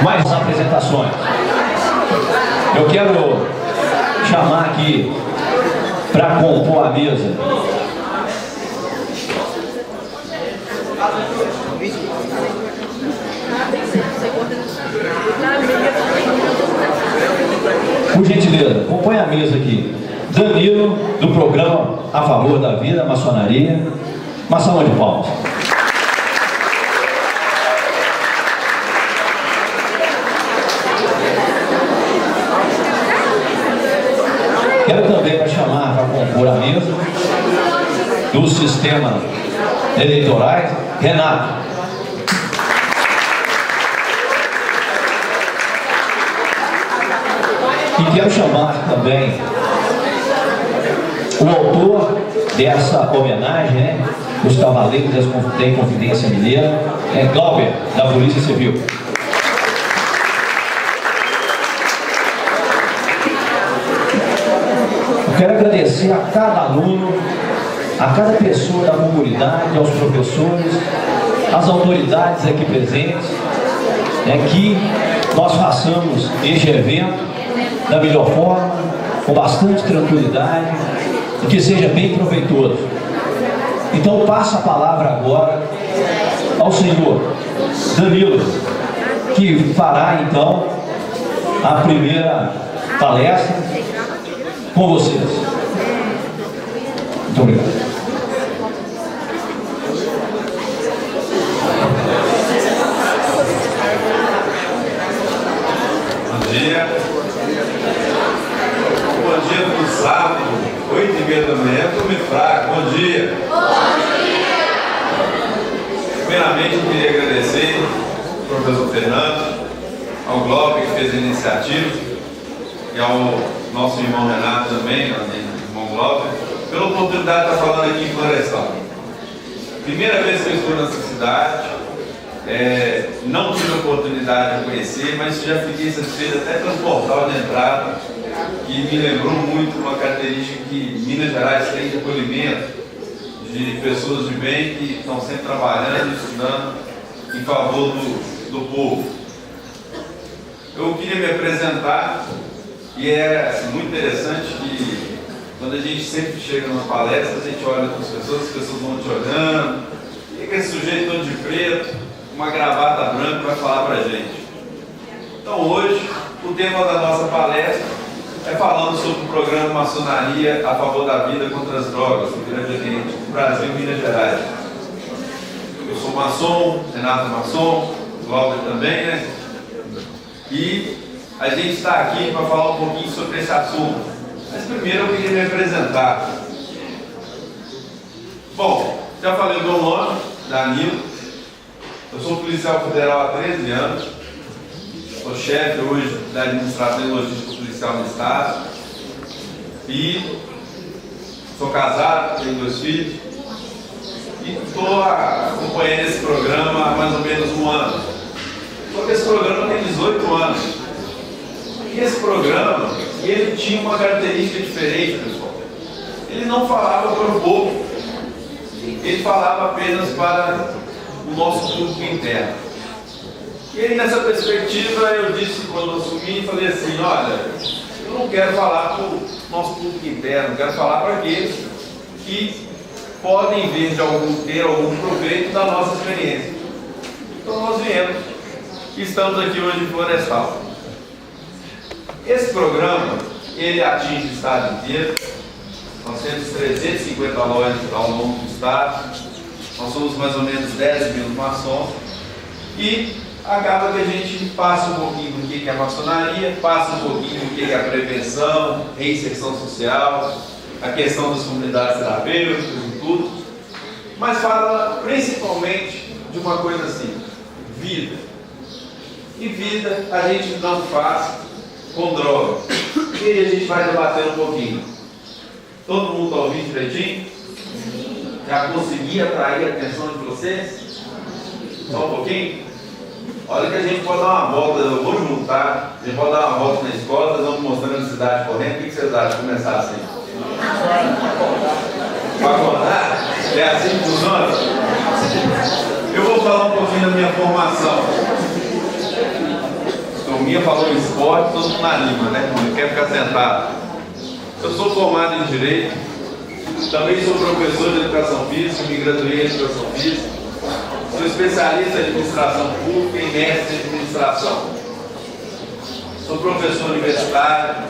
Mais apresentações. Eu quero chamar aqui para compor a mesa por gentileza, compõe a mesa aqui. Danilo, do programa A Favor da Vida, Maçonaria. Uma salva de palmas. Quero também para chamar para compor a mesa do sistema eleitorais, Renato. E quero chamar também o autor dessa homenagem, né, os Cavaleiros da Inconfidência Mineira, Glauber, da Polícia Civil. Eu quero agradecer a cada aluno, a cada pessoa da comunidade, aos professores, às autoridades aqui presentes, que nós façamos este evento da melhor forma, com bastante tranquilidade e que seja bem proveitoso. Então passo a palavra agora ao senhor Danilo, que fará então a primeira palestra com vocês. Muito obrigado. Bom dia. Bom dia no sábado, 8h30 da manhã, estou meio fraco. Bom dia. Bom dia. Primeiramente, eu queria agradecer ao professor Fernando, ao Glauber que fez a iniciativa, e ao nosso irmão Renato também, irmão Glauber, pela oportunidade de estar falando aqui em Florestal. Primeira vez que eu estou nessa cidade, não tive a oportunidade de conhecer, mas já fiquei satisfeito até pelo portal de entrada, que me lembrou muito uma característica que Minas Gerais tem de acolhimento, de pessoas de bem que estão sempre trabalhando e estudando em favor do povo. Eu queria me apresentar, e é muito interessante que quando a gente sempre chega numa palestra, a gente olha para as pessoas vão te olhando, e aquele sujeito todo de preto, uma gravata branca vai falar para a gente. Então hoje, o tema da nossa palestra é falando sobre o programa Maçonaria a Favor da Vida contra as Drogas, no Grande Oriente, Brasil e Minas Gerais. Eu sou maçom, Renato é maçom, Glauber também, né? E a gente está aqui para falar um pouquinho sobre esse assunto. Mas primeiro eu queria me apresentar. Bom, já falei o meu nome, Danilo. Eu sou policial federal há 13 anos. Sou chefe hoje da administração e logística policial no estado. E sou casado, tenho 2 filhos. E estou acompanhando esse programa há mais ou menos 1 ano. Só que esse programa tem 18 anos. E esse programa, ele tinha uma característica diferente, pessoal. Ele não falava para o povo. Ele falava apenas para o nosso público interno. E aí, nessa perspectiva, eu disse, quando eu assumi, falei assim, olha, eu não quero falar para o nosso público interno, eu quero falar para aqueles que podem vir de ter algum proveito da nossa experiência. Então nós viemos e estamos aqui hoje em Florestal. Esse programa, ele atinge o estado inteiro. Nós temos 350 lojas ao longo do estado. Nós somos mais ou menos 10 mil maçons. E acaba que a gente passa um pouquinho do que é a maçonaria, passa um pouquinho do que é a prevenção, reinserção social, a questão das comunidades terapêuticas e tudo. Mas fala principalmente de uma coisa assim, vida. E vida a gente não faz com droga. E aí a gente vai debater um pouquinho. Todo mundo está ouvindo direitinho? Já consegui atrair a atenção de vocês? Só um pouquinho? Olha que a gente pode dar uma volta, eu vou juntar, a gente pode dar uma volta na escola, nós vamos mostrando a cidade correndo. O que vocês acham de começar assim? Para acordar? É assim que funciona? Eu vou falar um pouquinho da minha formação. Rominha falou em esporte, todo mundo anima, né? Não quer ficar sentado. Eu sou formado em Direito, também sou professor de Educação Física, me graduei em Educação Física, sou especialista em Administração Pública e mestre em Administração. Sou professor universitário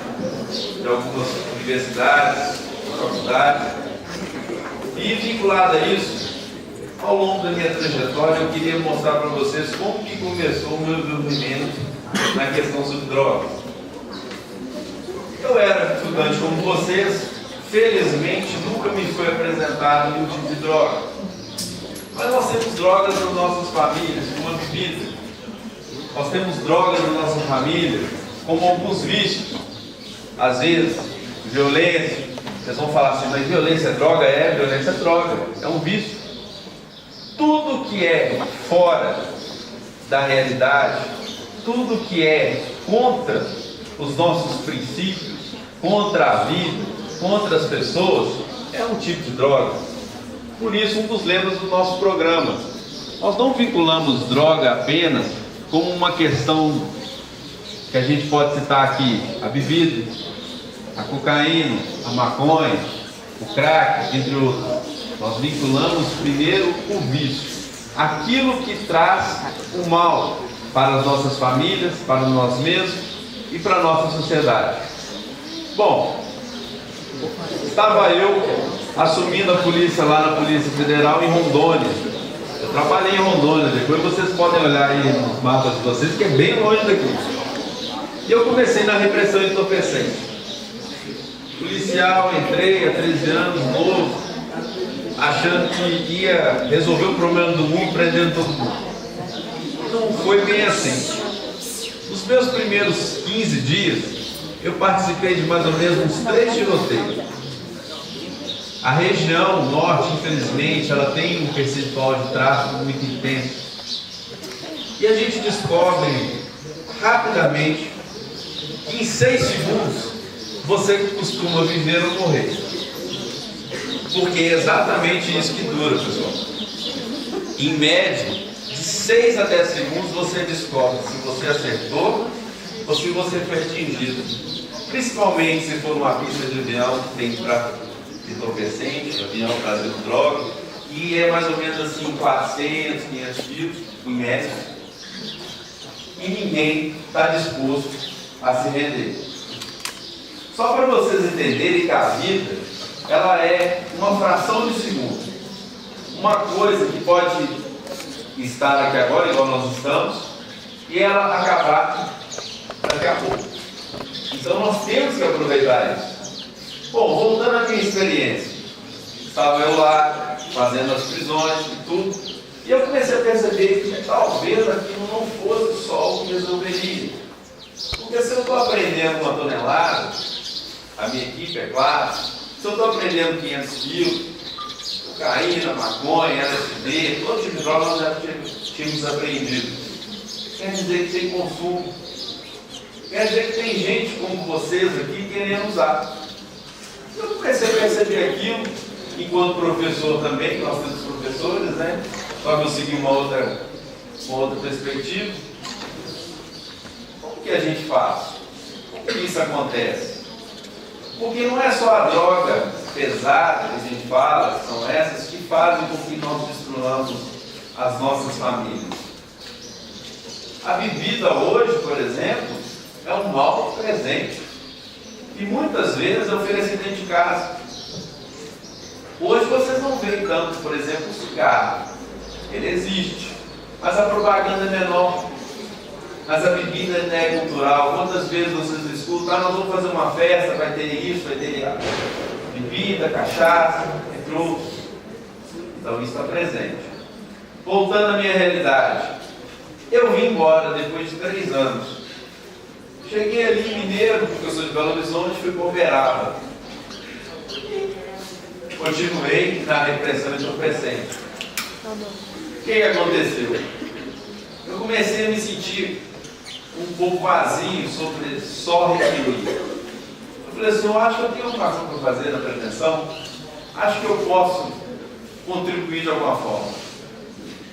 de algumas universidades, faculdades, e vinculado a isso, ao longo da minha trajetória, eu queria mostrar para vocês como que começou o meu envolvimento na questão sobre drogas. Eu era estudante como vocês, felizmente nunca me foi apresentado nenhum tipo de droga. Mas nós temos drogas nas nossas famílias, como a bebida. Nós temos drogas na nossa família, como alguns vícios. Às vezes, violência. Vocês vão falar assim, mas violência é droga? É, violência é droga. É um vício. Tudo que é fora da realidade, tudo que é contra os nossos princípios, contra a vida, contra as pessoas, é um tipo de droga. Por isso, um dos lemas do nosso programa. Nós não vinculamos droga apenas como uma questão que a gente pode citar aqui, a bebida, a cocaína, a maconha, o crack, entre outros. Nós vinculamos primeiro o vício, aquilo que traz o mal para as nossas famílias, para nós mesmos e para a nossa sociedade. Bom, estava eu assumindo a polícia lá na Polícia Federal em Rondônia. Eu trabalhei em Rondônia, depois vocês podem olhar aí nos mapas de vocês, que é bem longe daqui. E eu comecei na repressão entorpecente. Policial, entrei há 13 anos, novo, achando que ia resolver o problema do mundo prendendo todo mundo. Não foi bem assim. Nos meus primeiros 15 dias, eu participei de mais ou menos uns 3 tiroteios. A região norte, infelizmente, ela tem um percentual de tráfico muito intenso. E a gente descobre rapidamente que em 6 segundos você costuma viver ou morrer. Porque é exatamente isso que dura, pessoal. Em média, de 6 a 10 segundos você descobre se você acertou ou se você foi atingido. Principalmente se for uma pista de avião que tem tráfego entorpecente, avião trazendo droga, e é mais ou menos assim 400, 500 quilos, em média. E ninguém está disposto a se render. Só para vocês entenderem que a vida, ela é uma fração de segundo. Uma coisa que pode estar aqui agora, igual nós estamos, e ela acabar daqui a pouco. Então nós temos que aproveitar isso. Bom, voltando à minha experiência, estava eu lá fazendo as prisões e tudo, e eu comecei a perceber que talvez aquilo não fosse só o que resolveria. Porque se eu estou aprendendo 1 tonelada, a minha equipe, é claro, se eu estou aprendendo 500 quilos, cocaína, maconha, LSD, todo tipo de droga nós já tínhamos aprendido. Quer dizer que tem consumo. Quer dizer que tem gente como vocês aqui querendo usar. Eu comecei a perceber aquilo, enquanto professor também, nós temos professores, né? Só que eu segui uma outra perspectiva. Como que a gente faz? Como que isso acontece? Porque não é só a droga pesada que a gente fala, são essas que fazem com que nós destruamos as nossas famílias. A bebida hoje, por exemplo, é um mal presente. E muitas vezes é oferecido dentro de casa. Hoje vocês não veem tanto, por exemplo, o cigarro. Ele existe, mas a propaganda é menor. Mas a bebida é cultural. Quantas vezes vocês escutam, nós vamos fazer uma festa, vai ter isso, vai ter bebida, cachaça, entre outros. Então isso está presente. Voltando à minha realidade. Eu vim embora depois de 3 anos. Cheguei ali em Mineiro, porque eu sou de Belo Horizonte, fui para Uberaba. Continuei na repressão entorpecente. O que aconteceu? Eu comecei a me sentir um pouco vazio sobre só reprimir. Eu falei assim, eu acho que eu tenho uma coisa para fazer na prevenção, acho que eu posso contribuir de alguma forma.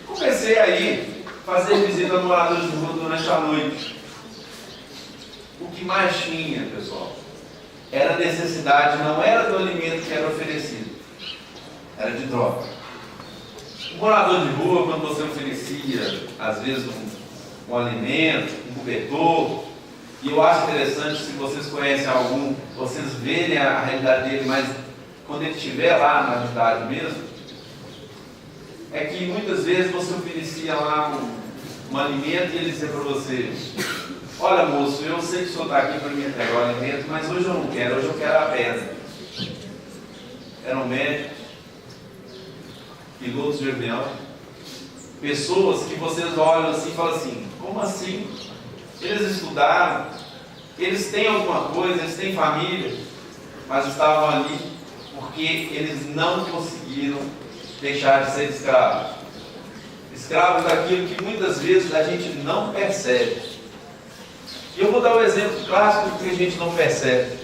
Comecei aí a fazer visita a moradores de rua durante a noite. o que mais tinha, pessoal, era necessidade, não era do alimento que era oferecido, era de droga. Um morador de rua, quando você oferecia, às vezes, um alimento, um cobertor, e eu acho interessante, se vocês conhecem algum, vocês verem a realidade dele, mas quando ele estiver lá na cidade mesmo, é que muitas vezes você oferecia lá um alimento e ele dizia para você: olha, moço, eu sei que o senhor está aqui para me entregar o alimento, mas hoje eu não quero, hoje eu quero a pedra. Eram médicos, pilotos de avião, pessoas que vocês olham assim e falam assim: como assim? Eles estudaram, eles têm alguma coisa, eles têm família, mas estavam ali porque eles não conseguiram deixar de ser escravos. Escravos daquilo que muitas vezes a gente não percebe. E eu vou dar um exemplo clássico do que a gente não percebe.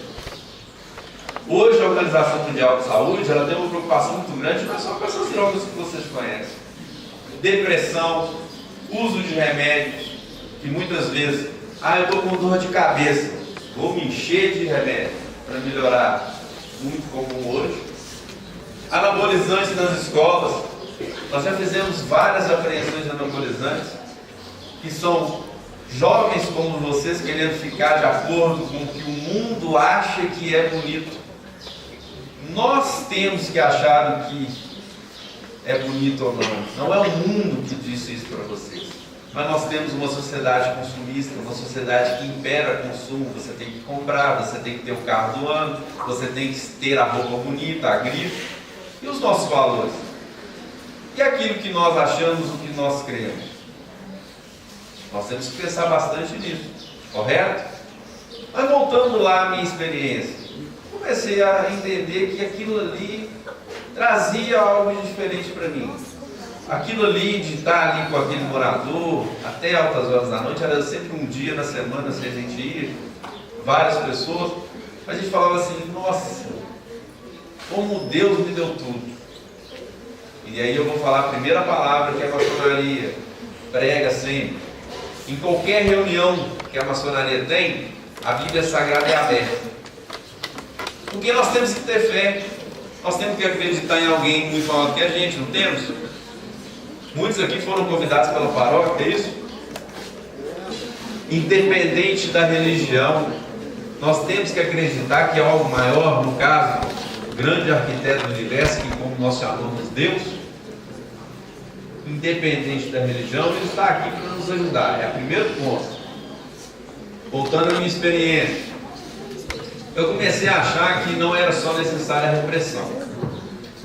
Hoje a Organização Mundial de Saúde, ela tem uma preocupação muito grande, mas só com essas drogas que vocês conhecem. Depressão, uso de remédios, que muitas vezes, eu estou com dor de cabeça, vou me encher de remédio para melhorar. Muito comum hoje. Anabolizantes nas escolas. Nós já fizemos várias apreensões de anabolizantes, que são jovens como vocês querendo ficar de acordo com o que o mundo acha que é bonito. Nós temos que achar o que é bonito ou não. Não é o mundo que disse isso para vocês. Mas nós temos uma sociedade consumista, uma sociedade que impera consumo. Você tem que comprar, você tem que ter o carro do ano, você tem que ter a roupa bonita, a grife. E os nossos valores? E aquilo que nós achamos, o que nós cremos? Nós temos que pensar bastante nisso, correto? Mas voltando lá à minha experiência, comecei a entender que aquilo ali trazia algo de diferente para mim. Aquilo ali de estar ali com aquele morador até altas horas da noite, era sempre um dia na semana se a gente ia, várias pessoas, a gente falava assim: nossa, como Deus me deu tudo. E aí eu vou falar a primeira palavra que a maçonaria prega sempre. Em qualquer reunião que a maçonaria tem, a Bíblia Sagrada é aberta. Porque nós temos que ter fé, nós temos que acreditar em alguém muito maior que a gente, não temos? Muitos aqui foram convidados pela paróquia, é isso? Independente da religião, nós temos que acreditar que é algo maior, no caso, o grande arquiteto do universo, que como nós chamamos Deus, independente da religião, ele está aqui para nos ajudar. É o primeiro ponto. Voltando à minha experiência, eu comecei a achar que não era só necessária a repressão.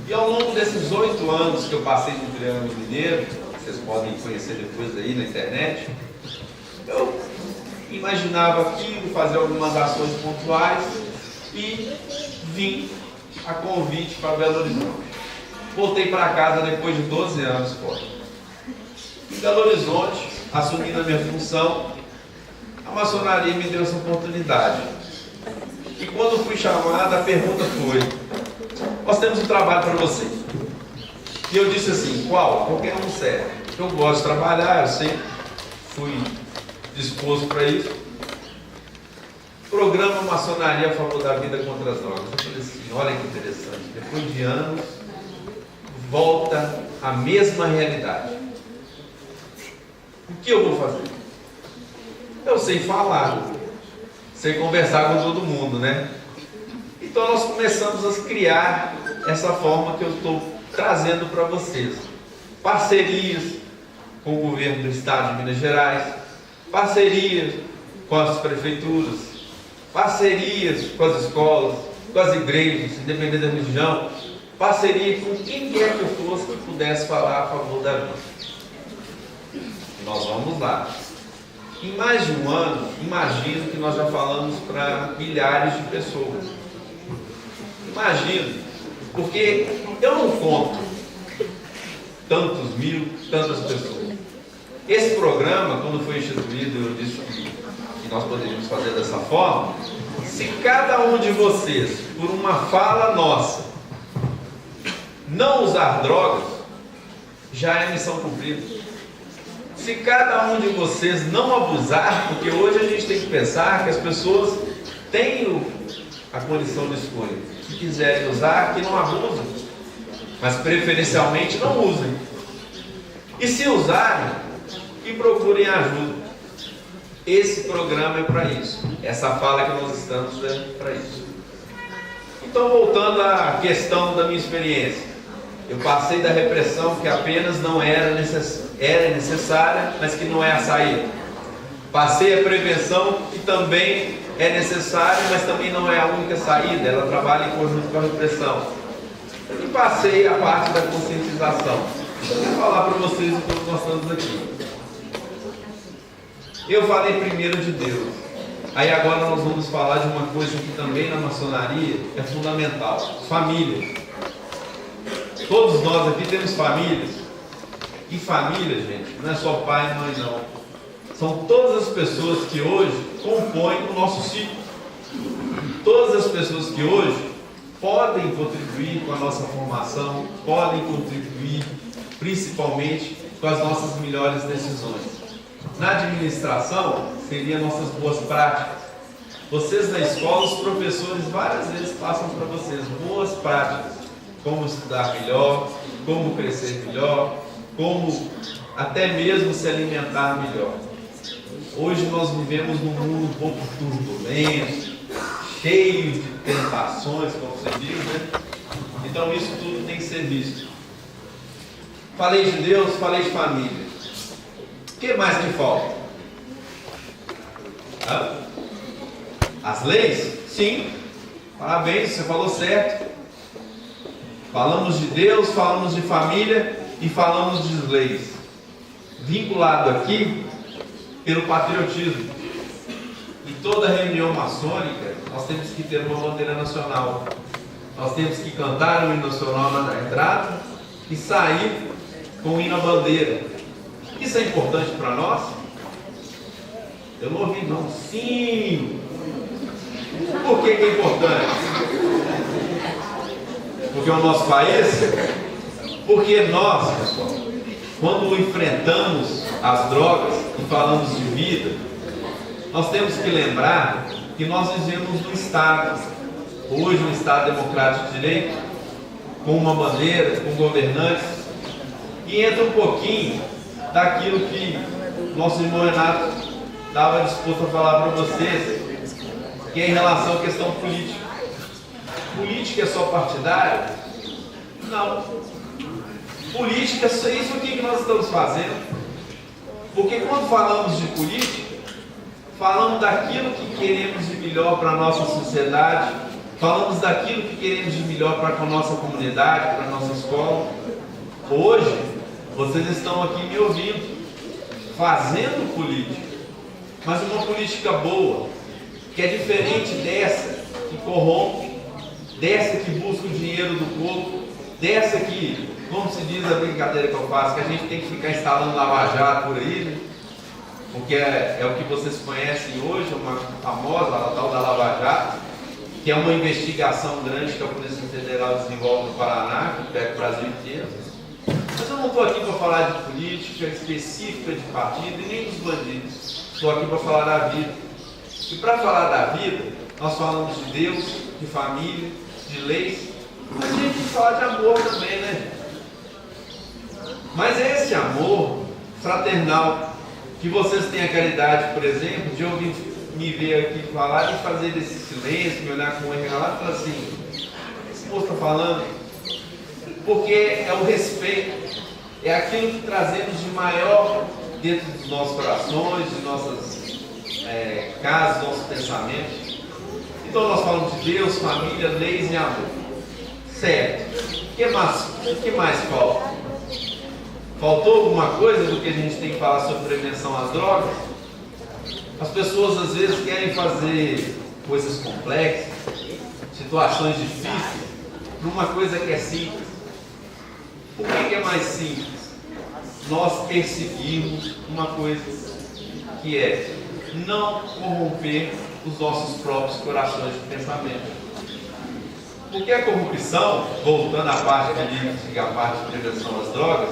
E ao longo desses 8 anos que eu passei no Triângulo Mineiro, vocês podem conhecer depois aí na internet, eu imaginava aquilo, fazer algumas ações pontuais e vim a convite para Belo Horizonte. Voltei para casa depois de 12 anos fora. Em Belo Horizonte, assumindo a minha função, a maçonaria me deu essa oportunidade. E quando fui chamado, a pergunta foi: nós temos um trabalho para você. E eu disse assim: qual? Qualquer um serve. Eu gosto de trabalhar, eu sempre fui disposto para isso. Programa Maçonaria a favor da vida contra as drogas. Eu falei assim: olha que interessante. Depois de anos, volta a mesma realidade. O que eu vou fazer? Eu sei falar, sei conversar com todo mundo, né? Então nós começamos a criar essa forma que eu estou trazendo para vocês. Parcerias com o governo do estado de Minas Gerais, parcerias com as prefeituras, parcerias com as escolas, com as igrejas, independente da religião, parceria com quem quer que eu fosse que pudesse falar a favor da vida. Nós vamos lá. Em mais de um ano, imagino que nós já falamos para milhares de pessoas. Imagino, porque eu não conto tantos mil, tantas pessoas. Esse programa, quando foi instituído, eu disse que nós poderíamos fazer dessa forma. Se cada um de vocês, por uma fala nossa, não usar drogas, já é missão cumprida. Se cada um de vocês não abusar, porque hoje a gente tem que pensar que as pessoas têm a condição de escolha. Se quiserem usar, que não abusem, mas preferencialmente não usem. E se usarem, que procurem ajuda. Esse programa é para isso. Essa fala que nós estamos é para isso. Então, voltando à questão da minha experiência. Eu passei da repressão que apenas não era necessária, mas que não é a saída. Passei a prevenção que também é necessária, mas também não é a única saída. Ela trabalha em conjunto com a repressão. E passei a parte da conscientização. Eu vou falar para vocês o que nós estamos aqui. Eu falei primeiro de Deus. Aí agora nós vamos falar de uma coisa que também na maçonaria é fundamental: família. Todos nós aqui temos famílias. E família, gente, não é só pai e mãe, não. São todas as pessoas que hoje compõem o nosso ciclo. Todas as pessoas que hoje podem contribuir com a nossa formação, podem contribuir principalmente com as nossas melhores decisões. Na administração, seriam nossas boas práticas. Vocês na escola, os professores várias vezes passam para vocês boas práticas. Como estudar melhor, como crescer melhor, como até mesmo se alimentar melhor. Hoje nós vivemos num mundo um pouco turbulento, cheio de tentações, como você diz, né? Então isso tudo tem que ser visto. Falei de Deus, falei de família. O que mais que falta? As leis? Sim. Parabéns, você falou certo. Falamos de Deus, falamos de família e falamos de leis. Vinculado aqui pelo patriotismo. Em toda reunião maçônica, nós temos que ter uma bandeira nacional. Nós temos que cantar o hino nacional na entrada e sair com o hino à bandeira. Isso é importante para nós? Eu não ouvi não. Sim! Por que é importante? Porque é o nosso país? Porque nós, pessoal, quando enfrentamos as drogas e falamos de vida, nós temos que lembrar que nós vivemos num Estado, hoje um Estado democrático de direito, com uma bandeira, com governantes, e entra um pouquinho daquilo que nosso irmão Renato estava disposto a falar para vocês, que é em relação à questão política. Política é só partidária? Não. Política é isso aqui que nós estamos fazendo. Porque quando falamos de política, falamos daquilo que queremos de melhor para a nossa sociedade, falamos daquilo que queremos de melhor para a nossa comunidade, para a nossa escola. Hoje, vocês estão aqui me ouvindo, fazendo política, mas uma política boa, que é diferente dessa que corrompe, dessa que busca o dinheiro do povo, dessa que, como se diz a brincadeira que eu faço, que a gente tem que ficar instalando lava-jato por aí, né? Porque é o que vocês conhecem hoje, uma famosa, a tal da lava-jato, que é uma investigação grande que a Polícia Federal desenvolve no Paraná, que pega o Brasil inteiro. Mas eu não estou aqui para falar de política específica de partido e nem dos bandidos. Estou aqui para falar da vida. E para falar da vida, nós falamos de Deus, de família, de leis, mas a gente tem que falar de amor também, né? Mas é esse amor fraternal, que vocês têm a caridade, por exemplo, de ouvir me ver aqui falar e fazer esse silêncio, me olhar com o olho lá e falar assim: esse moço está falando, porque é o respeito, é aquilo que trazemos de maior dentro dos nossos corações, de nossas casas, nossos pensamentos. Então nós falamos de Deus, família, leis e amor. Certo. O que mais falta? Faltou alguma coisa do que a gente tem que falar sobre prevenção às drogas? As pessoas às vezes querem fazer coisas complexas, situações difíceis, para uma coisa que é simples. Por que é mais simples? Nós perseguirmos uma coisa que é não corromper os nossos próprios corações de pensamento. Porque a corrupção, voltando à parte que a parte de prevenção às drogas,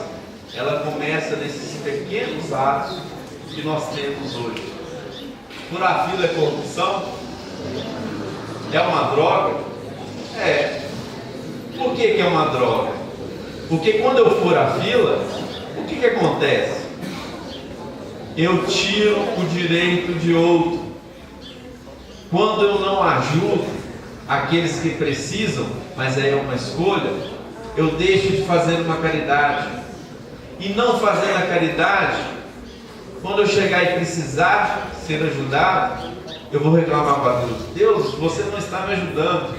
ela começa nesses pequenos atos que nós temos hoje. Furar fila é corrupção? É uma droga? É. Por que é uma droga? Porque quando eu furo a fila, o que acontece? Eu tiro o direito de outro. Quando eu não ajudo aqueles que precisam, mas aí é uma escolha, eu deixo de fazer uma caridade. E não fazendo a caridade, quando eu chegar e precisar ser ajudado, eu vou reclamar para Deus: Deus, você não está me ajudando.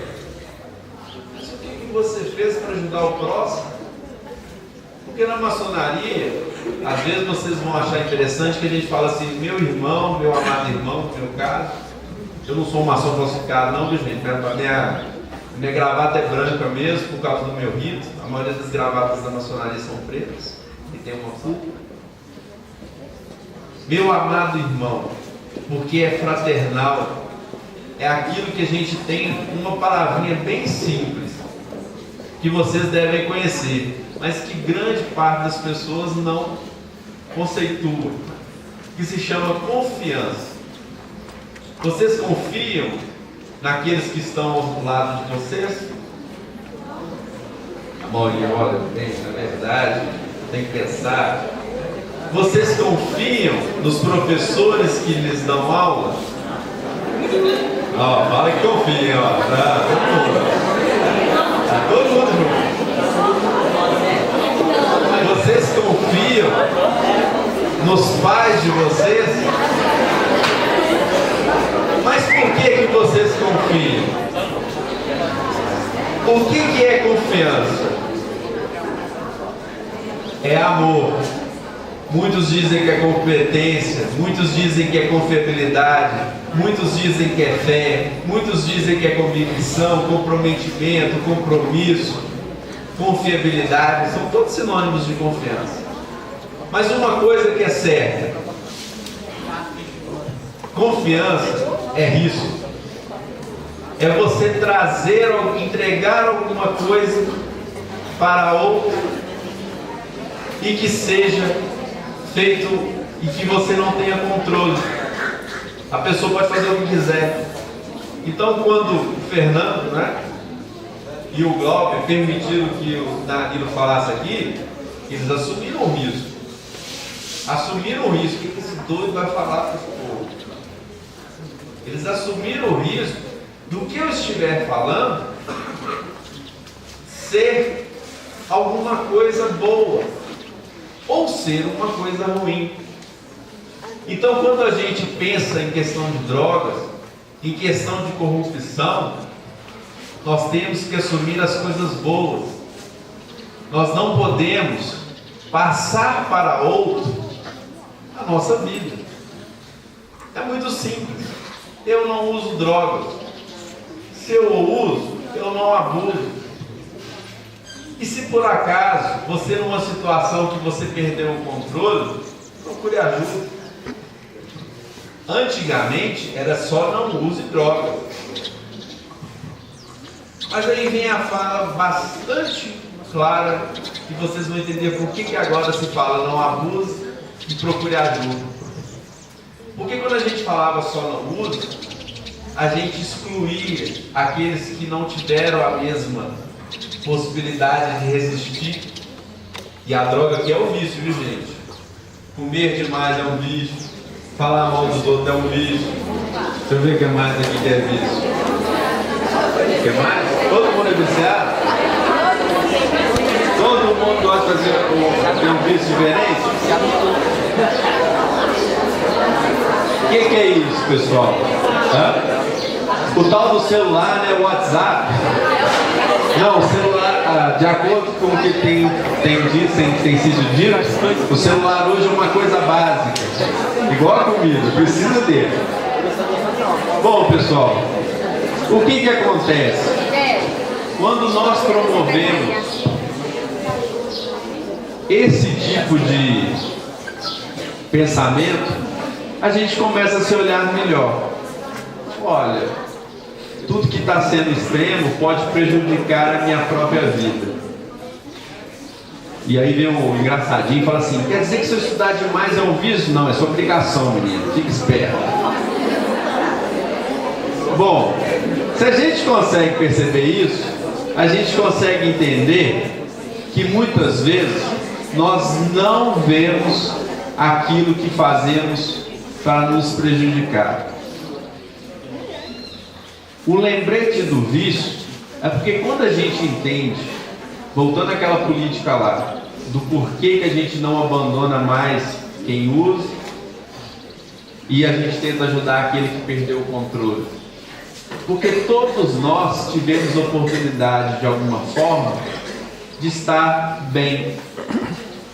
Mas o que você fez para ajudar o próximo? Porque na maçonaria, às vezes vocês vão achar interessante que a gente fala assim: meu irmão, meu amado irmão, no meu caso. Eu não sou um maçom falsificado não, viu gente? Minha gravata é branca mesmo, por causa do meu rito. A maioria das gravatas da maçonaria são pretas, e tem uma culpa. Meu amado irmão, porque é fraternal, é aquilo que a gente tem, uma palavrinha bem simples, que vocês devem conhecer, mas que grande parte das pessoas não conceitua, que se chama confiança. Vocês confiam naqueles que estão ao lado de vocês? A maioria olha, na verdade, tem que pensar. Vocês confiam nos professores que lhes dão aula? Ó, fala que confiam, ó. Tá todo mundo junto. Vocês confiam nos pais de vocês? Mas por que vocês confiam? O que é confiança? É amor. Muitos dizem que é competência, muitos dizem que é confiabilidade, muitos dizem que é fé, muitos dizem que é convicção, comprometimento, compromisso, confiabilidade, são todos sinônimos de confiança. Mas uma coisa que é certa: confiança é risco. É você trazer ou entregar alguma coisa para outro e que seja feito e que você não tenha controle. A pessoa pode fazer o que quiser. Então, quando o Fernando, e o Glauber permitiram que o Danilo falasse aqui, eles assumiram o risco. Assumiram o risco. O que esse doido vai falar para esse povo? Eles assumiram o risco do que eu estiver falando ser alguma coisa boa ou ser uma coisa ruim. Então, quando a gente pensa em questão de drogas, em questão de corrupção, nós temos que assumir as coisas boas. Nós não podemos passar para outro a nossa vida. É muito simples. Eu não uso drogas. Se eu uso, eu não abuso. E se por acaso você numa situação que você perdeu o controle, procure ajuda. Antigamente era só não use drogas. Mas aí vem a fala bastante clara, que vocês vão entender por que agora se fala não abuse e procure ajuda. Porque quando a gente falava só não use, a gente excluía aqueles que não tiveram a mesma possibilidade de resistir. E a droga aqui é o vício, viu gente? Comer demais é um vício, falar mal dos outros é um vício. Deixa eu ver o que mais aqui que é vício. O que mais? Todo mundo é viciado? Todo mundo gosta de fazer um vício diferente? O que é isso, pessoal? O tal do celular, né? O WhatsApp. Não, o celular, de acordo com o que tem sido dito, o celular hoje é uma coisa básica, igual a comida, precisa ter. Bom, pessoal, o que acontece? Quando nós promovemos esse tipo de pensamento, a gente começa a se olhar melhor. Olha, tudo que está sendo extremo pode prejudicar a minha própria vida. E aí vem um engraçadinho e fala assim: quer dizer que se eu estudar demais é um vício? Não, é sua obrigação, menino, fica esperto. Bom, se a gente consegue perceber isso, a gente consegue entender que muitas vezes nós não vemos aquilo que fazemos para nos prejudicar. O lembrete do vício é porque quando a gente entende, voltando àquela política lá, do porquê que a gente não abandona mais quem usa e a gente tenta ajudar aquele que perdeu o controle. Porque todos nós tivemos oportunidade, de alguma forma, de estar bem.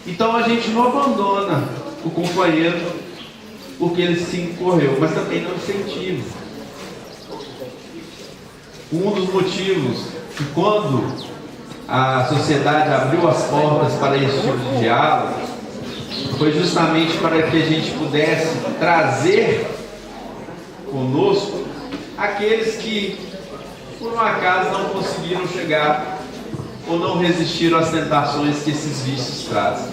Então a gente não abandona o companheiro porque ele se incorreu, mas também não incentiva. Um dos motivos que quando a sociedade abriu as portas para esse tipo de diálogo foi justamente para que a gente pudesse trazer conosco aqueles que por um acaso não conseguiram chegar ou não resistiram às tentações que esses vícios trazem.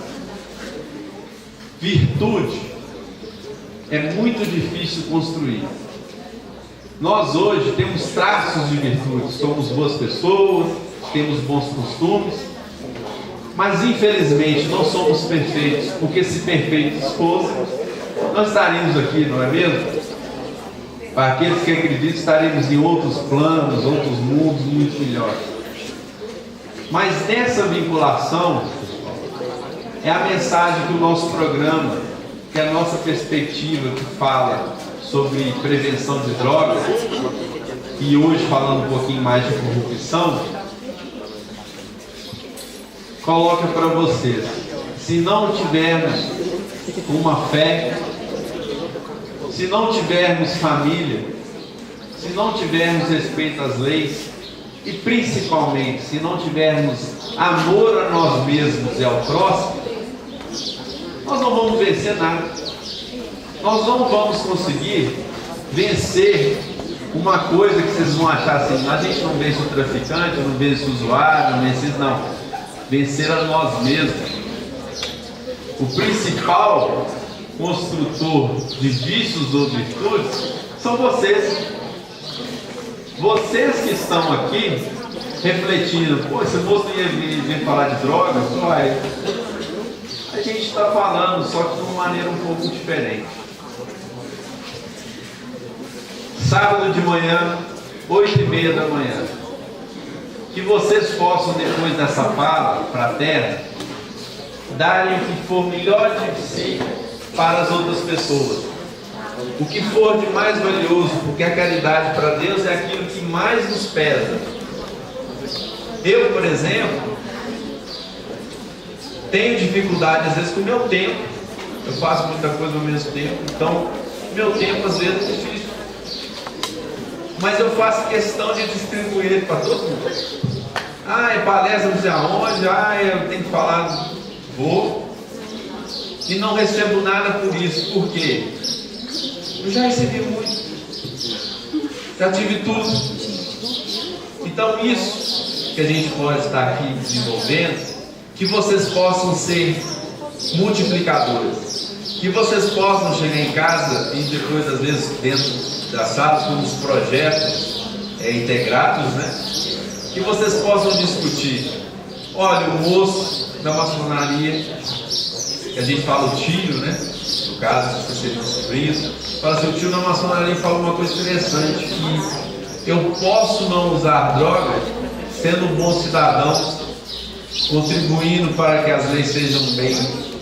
Virtude é muito difícil construir. Nós hoje temos traços de virtude, somos boas pessoas, temos bons costumes, mas infelizmente não somos perfeitos, porque se perfeitos fôssemos, nós estaríamos aqui, não é mesmo? Para aqueles que acreditam, estaremos em outros planos, outros mundos muito melhores. Mas nessa vinculação é a mensagem que o nosso programa, que é a nossa perspectiva que fala sobre prevenção de drogas, e hoje falando um pouquinho mais de corrupção, coloca para vocês: se não tivermos uma fé, se não tivermos família, se não tivermos respeito às leis e principalmente se não tivermos amor a nós mesmos e ao próximo, nós não vamos vencer nada. Nós não vamos conseguir vencer uma coisa que vocês vão achar assim: a gente não vence o traficante, não vence o usuário, não vence, não. Vencer a nós mesmos. O principal construtor de vícios ou virtudes são vocês. Vocês que estão aqui refletindo: pô, esse moço não ia vir falar de drogas? Uai, a gente está falando, só que de uma maneira um pouco diferente. Sábado de manhã, 8h30 da manhã, que vocês possam, depois dessa fala para a terra, darem o que for melhor de si para as outras pessoas, o que for de mais valioso, porque a caridade para Deus é aquilo que mais nos pesa. Eu, por exemplo, tenho dificuldade às vezes com o meu tempo. Eu faço muita coisa ao mesmo tempo, então meu tempo às vezes é difícil, mas eu faço questão de distribuir ele para todo mundo. É palestra não sei aonde, eu tenho que falar, vou, e não recebo nada por isso. Por quê? Eu já recebi muito, já tive tudo. Então isso que a gente pode estar aqui desenvolvendo, que vocês possam ser multiplicadores, que vocês possam chegar em casa e depois, às vezes, dentro das salas, com os projetos integrados, né? Que vocês possam discutir. Olha, o moço da maçonaria, que a gente fala o tio, né? No caso, se você tem um sobrinho, fala assim: o tio da maçonaria fala uma coisa interessante, que eu posso não usar droga sendo um bom cidadão, contribuindo para que as leis sejam bem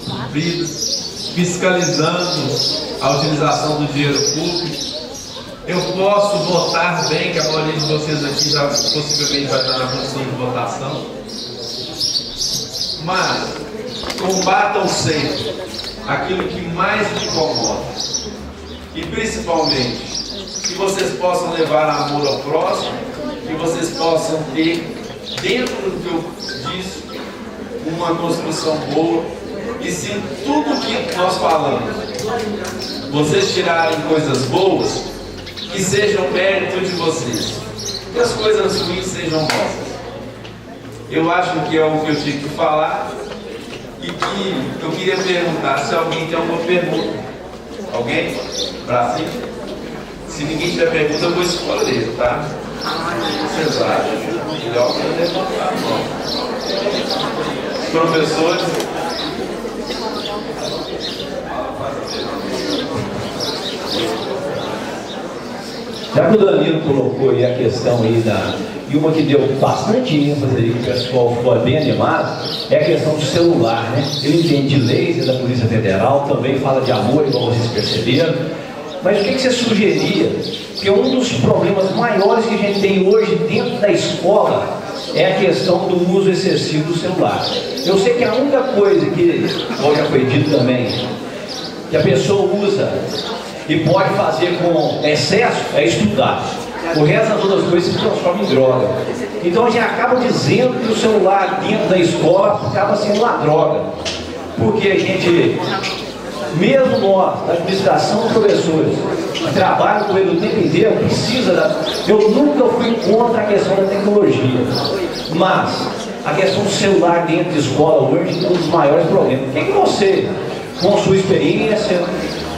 cumpridas, fiscalizando a utilização do dinheiro público. Eu posso votar bem, que a maioria de vocês aqui já possivelmente vai estar na posição de votação, mas combatam sempre aquilo que mais me incomoda, e principalmente que vocês possam levar amor ao próximo, que vocês possam ter, dentro do que eu disse, uma construção boa. E se tudo que nós falamos vocês tirarem coisas boas, que sejam mérito de vocês, que as coisas ruins sejam vossas. Eu acho que é o que eu tinha que falar. e que eu queria perguntar se alguém tem alguma pergunta. Alguém? Pra cima? Se ninguém tiver pergunta, eu vou escolher, tá? O que vocês acham? Melhor que eu levantar a mão. Professores? Já que o Danilo colocou aí a questão aí e uma que deu bastante ênfase aí, que o pessoal ficou bem animado, é a questão do celular, né? Ele entende de leis, é da Polícia Federal, também fala de amor, igual vocês perceberam. Mas o que você sugeria? Porque um dos problemas maiores que a gente tem hoje dentro da escola é a questão do uso excessivo do celular. Eu sei que a única coisa que, como já foi dito também, que a pessoa usa e pode fazer com excesso é estudar. O resto das outras coisas se transforma em droga. Então a gente acaba dizendo que o celular dentro da escola acaba sendo uma droga. Porque a gente, mesmo nós, da administração, professores, que trabalham com ele o tempo inteiro, precisa da... Eu nunca fui contra a questão da tecnologia. Mas a questão do celular dentro da escola hoje é um dos maiores problemas. O que você, com a sua experiência,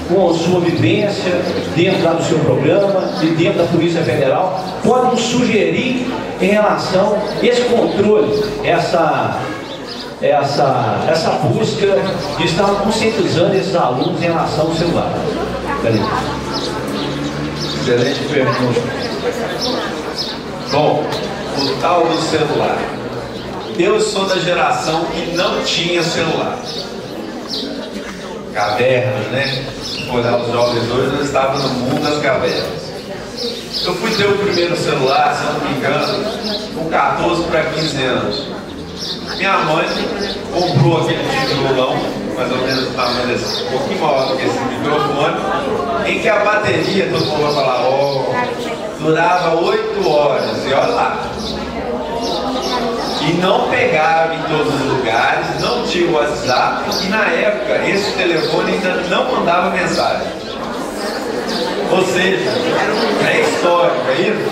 com a sua vivência dentro lá do seu programa e dentro da Polícia Federal, pode nos sugerir em relação a esse controle, essa busca de estar conscientizando esses alunos em relação ao celular? Excelente pergunta. Bom, o tal do celular. Eu sou da geração que não tinha celular. Cavernas, né? Olhar os jovens hoje, eu estava no mundo das cavernas. Eu fui ter o primeiro celular, se não me engano, com 14 para 15 anos. Minha mãe comprou aquele tijolão, mais ou menos do tamanho desse, um pouquinho maior do que esse microfone, em que a bateria, todo mundo vai falar, durava 8 horas, e olha lá. E não pegava em todos os lugares, não tinha WhatsApp, e na época esse telefone ainda não mandava mensagem. Ou seja, é histórico, é isso?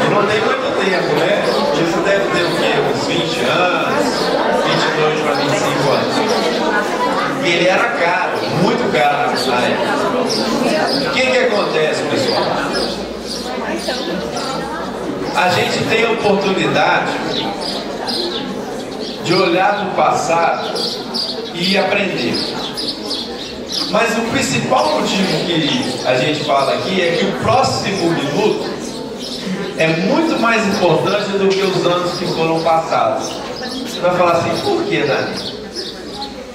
E não tem muito tempo, né? Isso deve ter o quê? Uns 20 anos, 22 para 25 anos. E ele era caro, muito caro na época. O que acontece, pessoal? A gente tem a oportunidade de olhar para o passado e aprender. Mas o principal motivo que a gente fala aqui é que o próximo minuto é muito mais importante do que os anos que foram passados. Você vai falar assim, por que, Dani?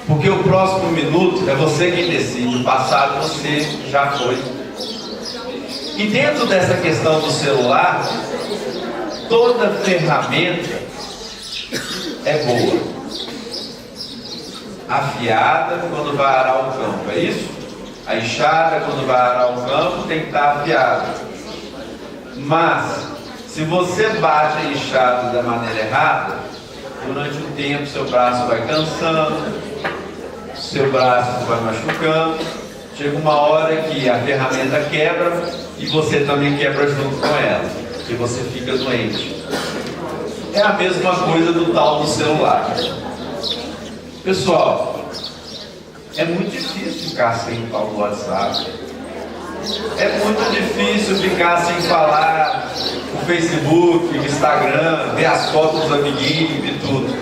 Porque o próximo minuto é você quem decide, o passado você já foi. E dentro dessa questão do celular, toda ferramenta é boa. Afiada quando vai arar o campo, é isso? A enxada quando vai arar o campo tem que estar afiada. Mas, se você bate a enxada da maneira errada, durante o tempo seu braço vai cansando, seu braço vai machucando, chega uma hora que a ferramenta quebra e você também quebra junto com ela, e você fica doente. É a mesma coisa do tal do celular. Pessoal, é muito difícil ficar sem o tal do WhatsApp. É muito difícil ficar sem falar o Facebook, o Instagram, ver as fotos dos amiguinhos e tudo.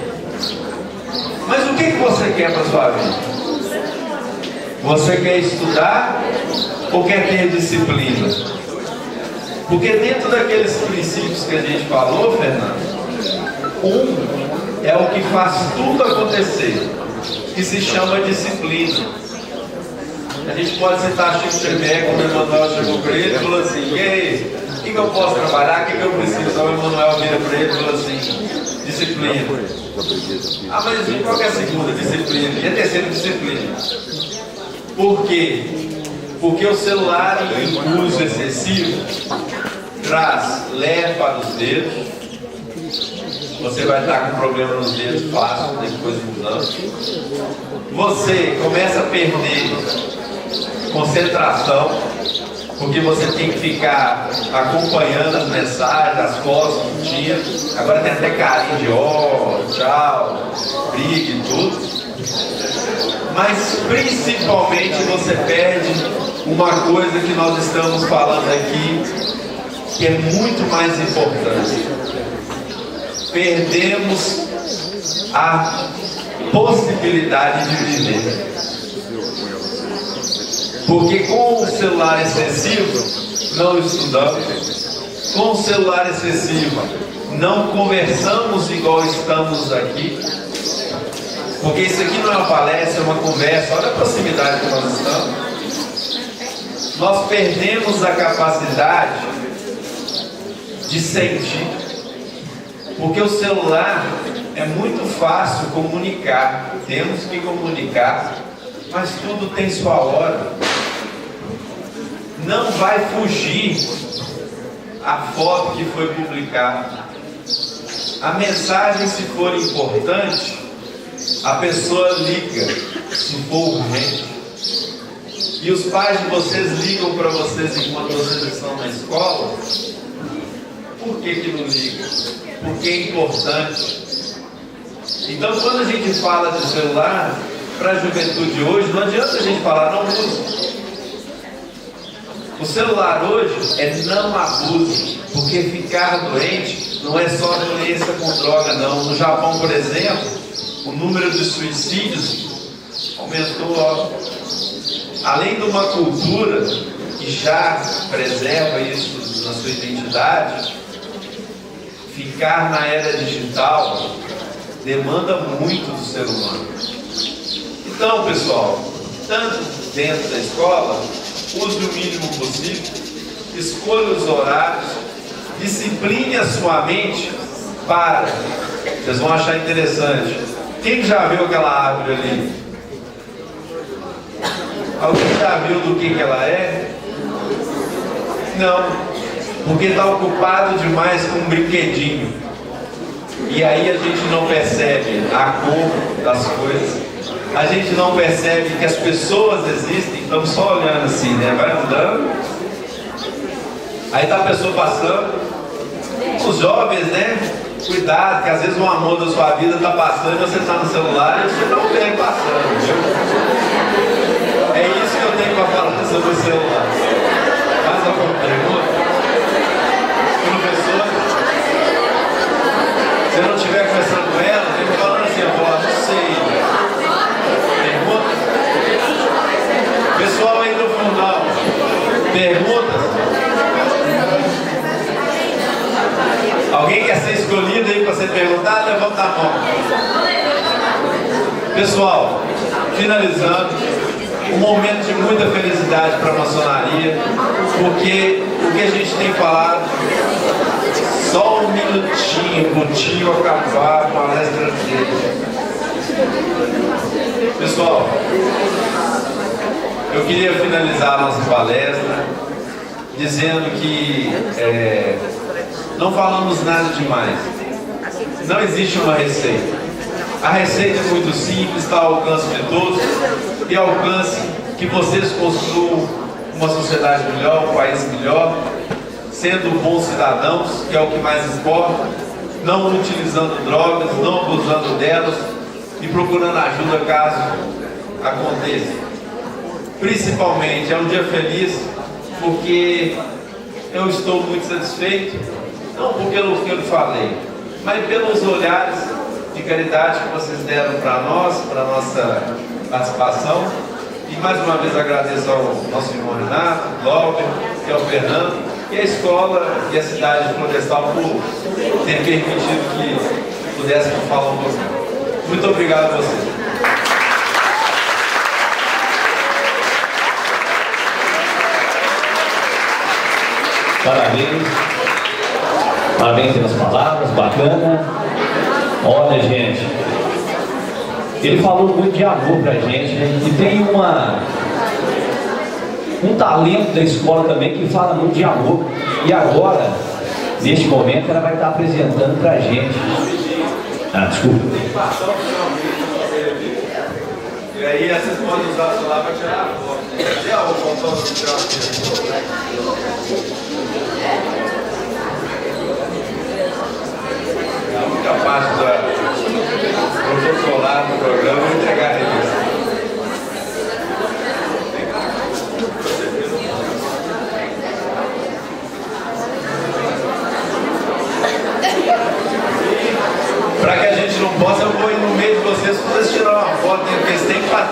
Mas o que você quer para a sua vida? Você quer estudar ou quer ter disciplina? Porque dentro daqueles princípios que a gente falou, Fernando, um é o que faz tudo acontecer, que se chama disciplina. A gente pode citar Chico Xavier, quando o Emmanuel chegou para ele e falou assim, e aí, o que eu posso trabalhar, o que eu preciso? Então o Emmanuel vira para ele e falou assim, disciplina. Ah, mas qual que é a segunda disciplina? E a terceira disciplina? Por quê? Porque o celular em uso excessivo traz lefa nos dedos. Você vai estar com problema nos dedos fácil, depois mudando. Você começa a perder concentração, porque você tem que ficar acompanhando as mensagens, as fotos do dia. Agora tem até carinho de tchau, briga e tudo. Mas principalmente você perde uma coisa que nós estamos falando aqui, que é muito mais importante. Perdemos a possibilidade de viver. Porque com o celular excessivo, não estudamos. Com o celular excessivo, não conversamos igual estamos aqui. Porque isso aqui não é uma palestra, é uma conversa. Olha a proximidade que nós estamos. Nós perdemos a capacidade de sentir. Porque o celular é muito fácil comunicar. Temos que comunicar. Mas tudo tem sua hora. Não vai fugir a foto que foi publicada. A mensagem, se for importante, a pessoa liga, se for urgente. E os pais de vocês ligam para vocês enquanto vocês estão na escola. Por que não ligam? Porque é importante. Então, quando a gente fala de celular, para a juventude hoje, não adianta a gente falar, não use. O celular hoje é não abuse, porque ficar doente não é só doença com droga, não. No Japão, por exemplo, o número de suicídios aumentou, ó. Além de uma cultura que já preserva isso na sua identidade, ficar na era digital demanda muito do ser humano. Então, pessoal, tanto dentro da escola, use o mínimo possível, escolha os horários, discipline a sua mente para. Vocês vão achar interessante. Quem já viu aquela árvore ali? Alguém já viu do que ela é? Não, porque está ocupado demais com um brinquedinho. E aí a gente não percebe a cor das coisas. A gente não percebe que as pessoas existem, estamos só olhando assim, né? Vai andando, aí está a pessoa passando. Os jovens, né? Cuidado, que às vezes um amor da sua vida está passando e você está no celular e você não vê passando, viu? É isso que eu tenho para falar sobre o celular. Mais alguma pergunta? Professor, se eu não estiver conversando com ela, eu fico falando assim, não sei. Pessoal aí do fundão, perguntas? Alguém quer ser escolhido aí para ser perguntado? Levanta a mão. Pessoal, finalizando, um momento de muita felicidade para a maçonaria, porque o que a gente tem falado, só um minutinho, pro tio acabar a palestra dele. Pessoal, eu queria finalizar a nossa palestra dizendo que não falamos nada demais. Não existe uma receita. A receita é muito simples, está ao alcance de todos e ao alcance que vocês construam uma sociedade melhor, um país melhor, sendo bons cidadãos, que é o que mais importa, não utilizando drogas, não abusando delas e procurando ajuda caso aconteça. Principalmente, é um dia feliz porque eu estou muito satisfeito, não pelo que eu falei, mas pelos olhares de caridade que vocês deram para nós, para a nossa participação. E mais uma vez agradeço ao nosso irmão Renato, Glauber, e ao Fernando, e a escola e a cidade de Florestal por ter permitido que pudéssemos falar um pouquinho. Muito obrigado a vocês. Parabéns. Parabéns pelas palavras, bacana. Olha, gente, ele falou muito de amor pra gente, né? E tem um talento da escola também que fala muito de amor. E agora, neste momento, ela vai estar apresentando pra gente. Desculpa. E aí, vocês podem usar o celular para tirar a foto. Cadê o botão de tirar a foto? A única parte da vou ir no meio de vocês para vocês tirar uma foto, porque eles têm que fazer.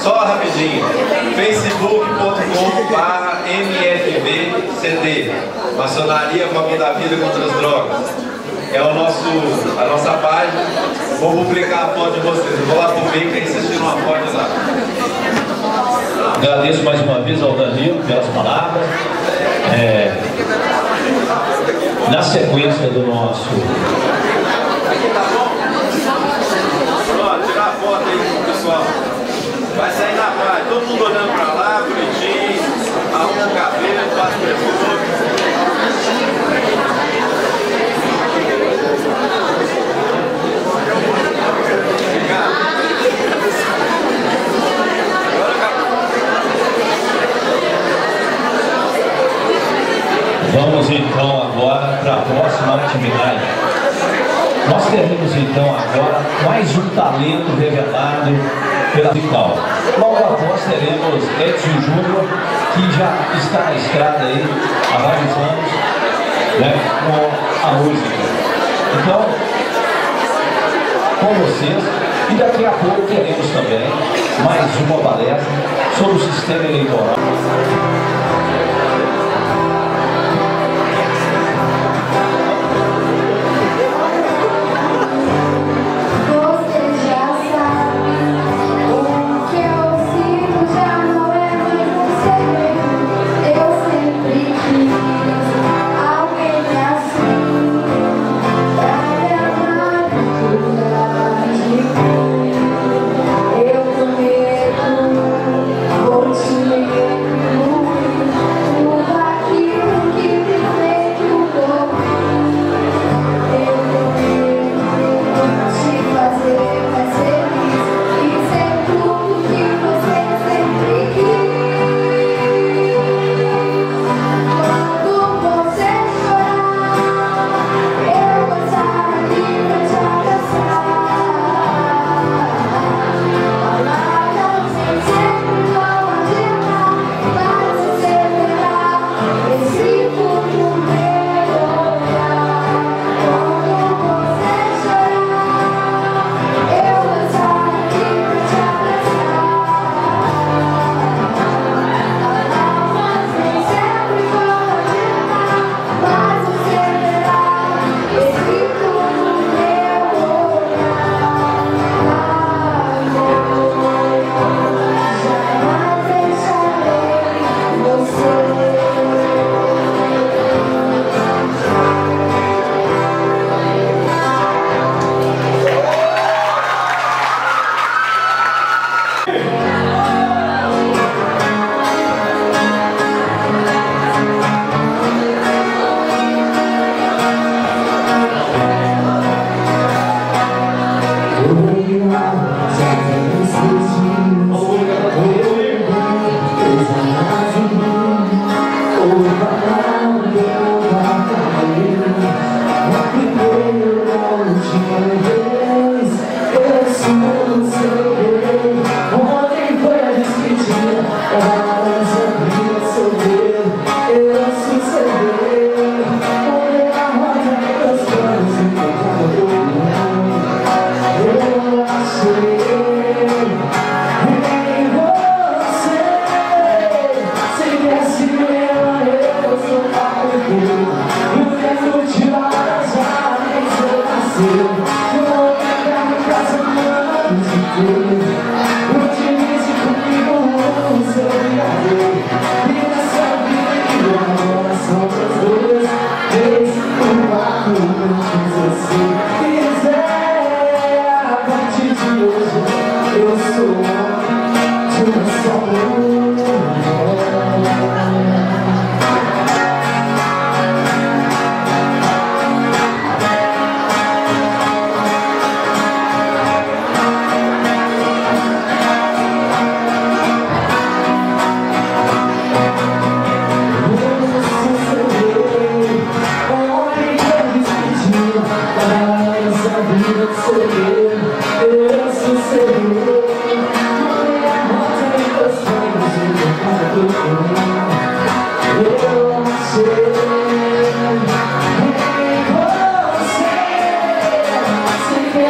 Só rapidinho, facebook.com/mfbcd, Maçonaria Família da Vida contra as Drogas. É a nossa página. Vou publicar a foto de vocês. Eu vou lá pro meio, que aí vocês tiram uma foto lá. Agradeço mais uma vez ao Danilo pelas palavras. Na sequência do nosso... Pronto, tirar a foto aí, pessoal. Vai sair na praia, todo mundo olhando pra lá, bonitinho, arruma o cabelo, faz perfume. Vamos então agora para a próxima atividade. Nós teremos então agora mais um talento revelado pela Musical. Logo após teremos Edson Júnior, que já está na estrada aí há vários anos, né, com a música. Então, com vocês, e daqui a pouco teremos também mais uma palestra sobre o sistema eleitoral.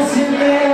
Você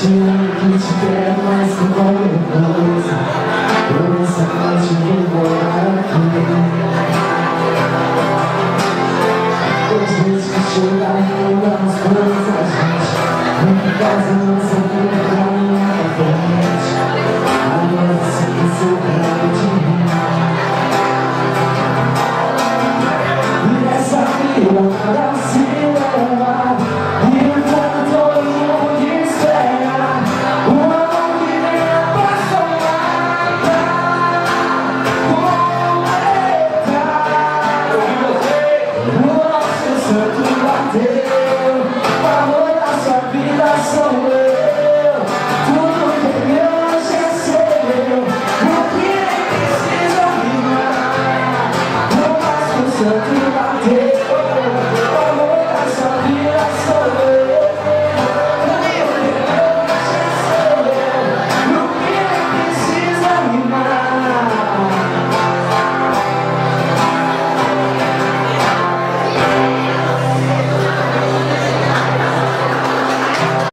te amo, que te quero mais que qualquer coisa. Por essa noite vou morar aqui. Às vezes que chorar e olhar as coisas, gente, nunca casa nossa vida caminha pra frente. Agora você pensou pra de mim. E nessa vida nada se leva, e enquanto todo mundo espera o amor que vem apaixonada. O nosso santo bateu, o amor da sua vida sou eu. Tudo que é meu já sei eu, o que nem precisa rimar. O nosso santo